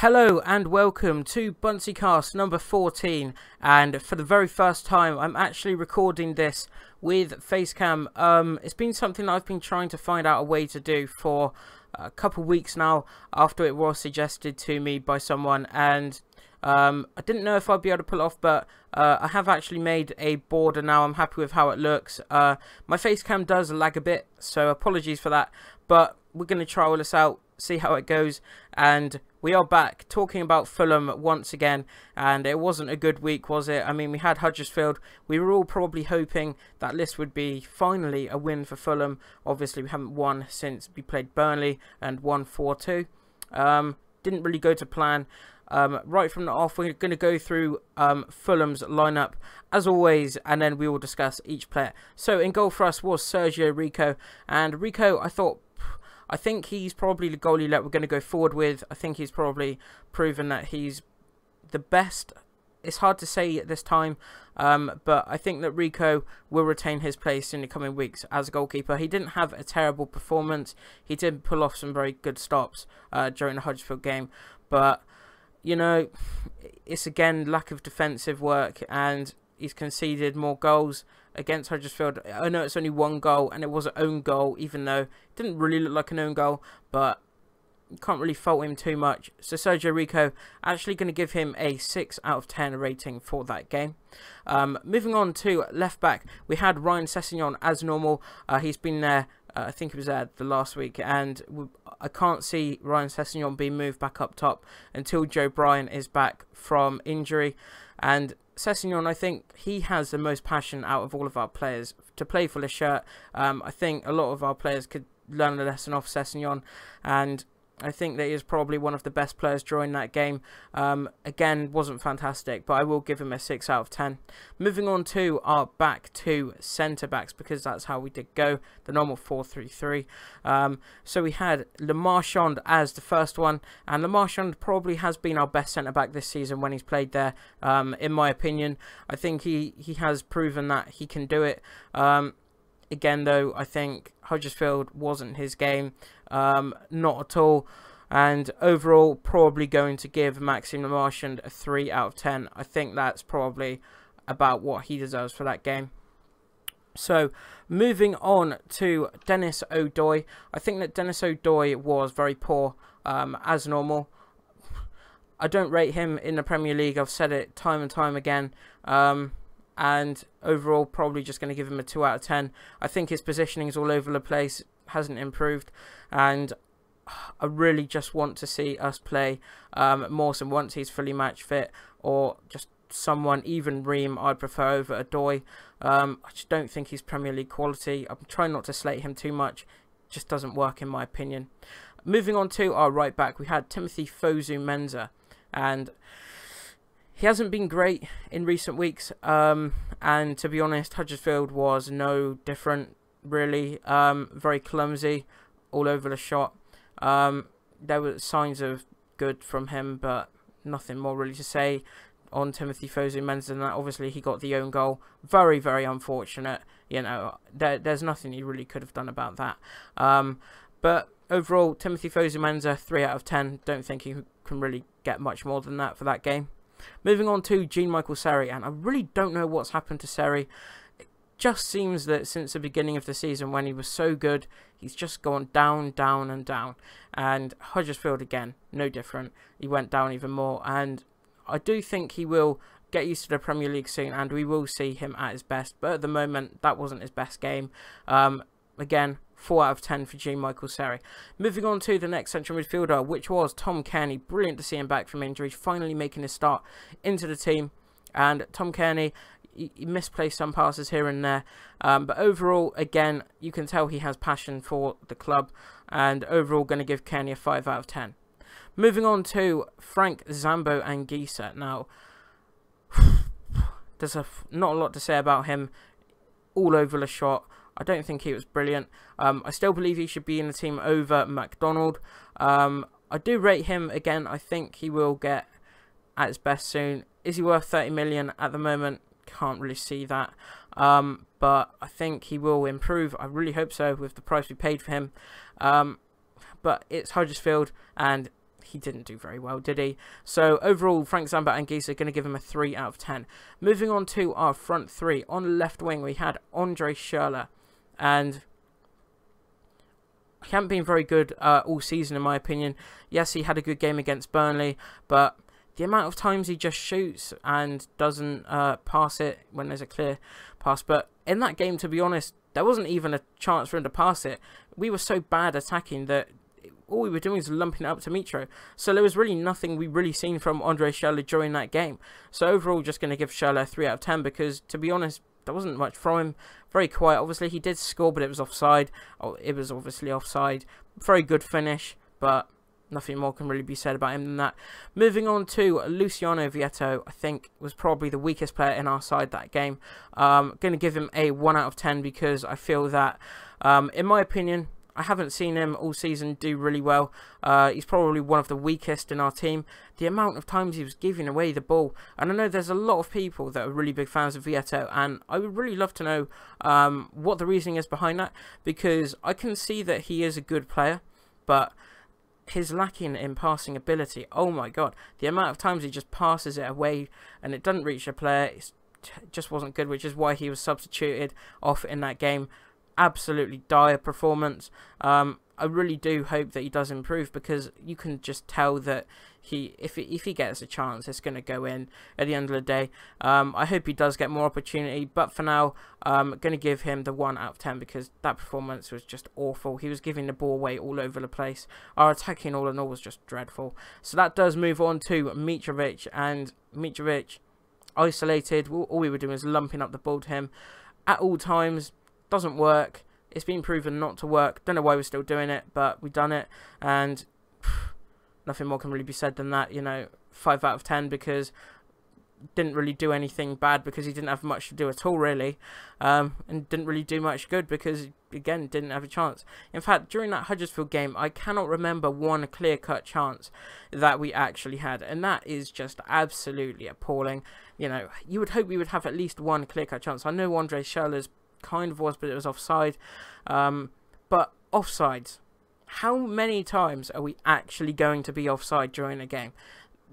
Hello and welcome to Buncey Cast number 14, and for the very first time I'm actually recording this with Facecam. It's been something I've been trying to find out a way to do for a couple weeks now after it was suggested to me by someone, and I didn't know if I'd be able to pull it off, but I have actually made a board and now I'm happy with how it looks. My Facecam does lag a bit, so apologies for that, but we're going to try all this out, see how it goes, and we are back talking about Fulham once again, and it wasn't a good week, was it? I mean, we had Huddersfield. We were all probably hoping that this would be finally a win for Fulham. Obviously, we haven't won since we played Burnley and won 4-2. Didn't really go to plan. Right from the off, we're going to go through Fulham's lineup as always, and then we will discuss each player. So in goal for us was Sergio Rico, and Rico, I think he's probably the goalie that we're going to go forward with. I think he's probably proven that he's the best. It's hard to say at this time, but I think that Rico will retain his place in the coming weeks as a goalkeeper. He didn't have a terrible performance. He did pull off some very good stops during the Huddersfield game, but you know, it's again lack of defensive work, and he's conceded more goals against Huddersfield. I know it's only one goal, and it was an own goal, even though it didn't really look like an own goal, but you can't really fault him too much. So Sergio Rico, actually going to give him a 6 out of 10 rating for that game. Moving on to left back, we had Ryan Sessegnon as normal. He's been there, I think he was there the last week, and I can't see Ryan Sessegnon being moved back up top until Joe Bryan is back from injury. And Sessegnon, I think he has the most passion out of all of our players to play for the shirt. I think a lot of our players could learn a lesson off Sessegnon, and I think that he is probably one of the best players during that game. Again, wasn't fantastic, but I will give him a 6 out of 10. Moving on to our back two centre-backs, because that's how we did go, the normal 4-3-3. So we had Le Marchand as the first one, and Le Marchand probably has been our best centre-back this season when he's played there, in my opinion. I think he has proven that he can do it. Again, though, I think Huddersfield wasn't his game, not at all. And overall, probably going to give Maxime Le Marchand a 3 out of 10. I think that's probably about what he deserves for that game. So, moving on to Dennis O'Doy. I think that Dennis O'Doy was very poor, as normal. I don't rate him in the Premier League. I've said it time and time again. And overall, probably just going to give him a 2 out of 10. I think his positioning is all over the place, hasn't improved, and I really just want to see us play Mawson once he's fully match fit, or just someone, even Ream, I'd prefer over O'Doy. I just don't think he's Premier League quality. I'm trying not to slate him too much, just doesn't work in my opinion. Moving on to our right back, we had Timothy Fosu-Mensah, and he hasn't been great in recent weeks, and to be honest, Huddersfield was no different, really. Very clumsy, all over the shot. There were signs of good from him, but nothing more really to say on Timothy Fosu-Mensah than that. Obviously, he got the own goal. Very, very unfortunate. You know, there's nothing he really could have done about that. But overall, Timothy Fosu-Mensah, 3 out of 10. Don't think he can really get much more than that for that game. Moving on to Jean-Michael Seri, and I really don't know what's happened to Seri. It just seems that since the beginning of the season, when he was so good, he's just gone down, down and down. And Huddersfield again, no different. He went down even more, and I do think he will get used to the Premier League soon, and we will see him at his best. But at the moment, that wasn't his best game. Again, 4 out of 10 for Jean-Michael Seri. Moving on to the next central midfielder, which was Tom Cairney. Brilliant to see him back from injury, finally making his start into the team. And Tom Cairney, he misplaced some passes here and there. But overall, again, you can tell he has passion for the club. And overall, going to give Cairney a 5 out of 10. Moving on to Frank Zambo Anguissa. Now, there's not a lot to say about him. All over the shot. I don't think he was brilliant. I still believe he should be in the team over McDonald. I do rate him again. I think he will get at his best soon. Is he worth 30 million at the moment? Can't really see that. But I think he will improve. I really hope so with the price we paid for him. But it's Huddersfield, and he didn't do very well, did he? So overall, Frank Zamba and Giese are going to give him a 3 out of 10. Moving on to our front three. On the left wing, we had Andre Schürrle, and he hasn't been very good all season, in my opinion. Yes, he had a good game against Burnley, but the amount of times he just shoots and doesn't pass it when there's a clear pass. But in that game, to be honest, there wasn't even a chance for him to pass it. We were so bad attacking that all we were doing was lumping it up to Mitro. So there was really nothing we really seen from Andre Schürrle during that game. So overall, just going to give Schürrle a 3 out of 10 because, to be honest, there wasn't much from him. Very quiet. Obviously, he did score, but it was offside. Oh, it was obviously offside. Very good finish, but nothing more can really be said about him than that. Moving on to Luciano Vietto, I think was probably the weakest player in our side that game. Going to give him a 1 out of 10 because I feel that, in my opinion, I haven't seen him all season do really well. He's probably one of the weakest in our team. The amount of times he was giving away the ball. And I know there's a lot of people that are really big fans of Vietto, and I would really love to know what the reasoning is behind that, because I can see that he is a good player, but his lacking in passing ability, oh my god, the amount of times he just passes it away and it doesn't reach a player, it just wasn't good, which is why he was substituted off in that game. Absolutely dire performance. I really do hope that he does improve, because you can just tell that if he gets a chance, it's going to go in at the end of the day. I hope he does get more opportunity, but for now, I'm going to give him the 1 out of 10 because that performance was just awful. He was giving the ball away all over the place. Our attacking all in all was just dreadful. So that does move on to Mitrovic, and Mitrovic, isolated, all we were doing was lumping up the ball to him at all times. Doesn't work. It's been proven not to work. Don't know why we're still doing it, but we've done it, and nothing more can really be said than that. You know, 5 out of 10 because didn't really do anything bad because he didn't have much to do at all, really, and didn't really do much good because, again, didn't have a chance. In fact, during that Huddersfield game, I cannot remember one clear-cut chance that we actually had, and that is just absolutely appalling. You know, you would hope we would have at least one clear-cut chance. I know Andre Schürrle's kind of was, but it was offside. But offsides, how many times are we actually going to be offside during a game?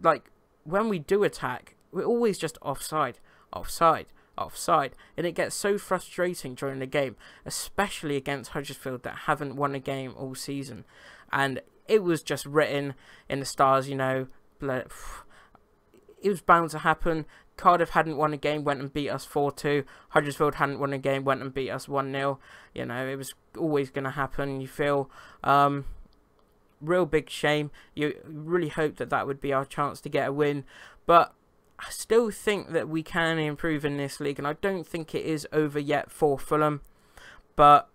Like, when we do attack, we're always just offside, offside, offside, and it gets so frustrating during the game, especially against Huddersfield that haven't won a game all season. And it was just written in the stars, you know, it was bound to happen. Cardiff hadn't won a game, went and beat us 4-2. Huddersfield hadn't won a game, went and beat us 1-0. You know, it was always going to happen, you feel. Real big shame. You really hope that that would be our chance to get a win. But I still think that we can improve in this league, and I don't think it is over yet for Fulham. But,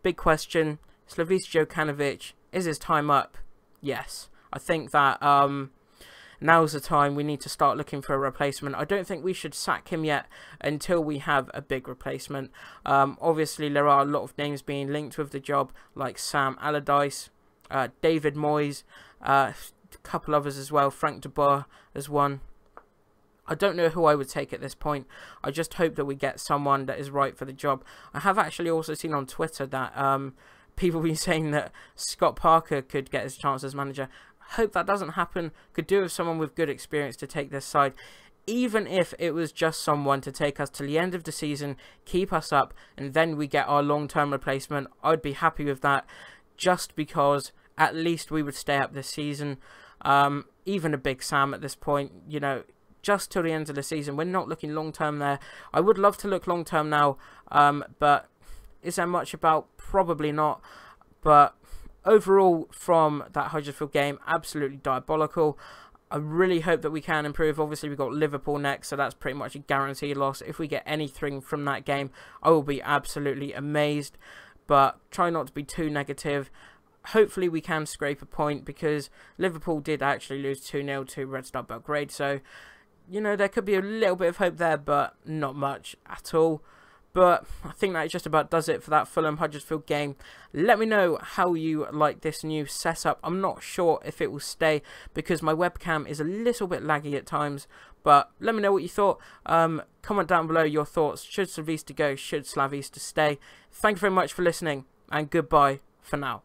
big question, Slavis Jokanovic, is his time up? Yes. I think that now's the time we need to start looking for a replacement. I don't think we should sack him yet until we have a big replacement. Obviously, there are a lot of names being linked with the job, like Sam Allardyce, David Moyes, a couple others as well. Frank de Boer as one. I don't know who I would take at this point. I just hope that we get someone that is right for the job. I have actually also seen on Twitter that people been saying that Scott Parker could get his chance as manager. Hope that doesn't happen. Could do with someone with good experience to take this side. Even if it was just someone to take us to the end of the season, keep us up, and then we get our long-term replacement, I'd be happy with that, just because at least we would stay up this season. Even a Big Sam at this point, you know, just till the end of the season. We're not looking long-term there. I would love to look long-term now, but is there much about? Probably not. But overall, from that Huddersfield game, absolutely diabolical. I really hope that we can improve. Obviously, we've got Liverpool next, so that's pretty much a guaranteed loss. If we get anything from that game, I will be absolutely amazed. But try not to be too negative. Hopefully, we can scrape a point, because Liverpool did actually lose 2-0 to Red Star Belgrade. So, you know, there could be a little bit of hope there, but not much at all. But I think that just about does it for that Fulham Huddersfield game. Let me know how you like this new setup. I'm not sure if it will stay because my webcam is a little bit laggy at times. But let me know what you thought. Comment down below your thoughts. Should Slavista go? Should Slavista stay? Thank you very much for listening, and goodbye for now.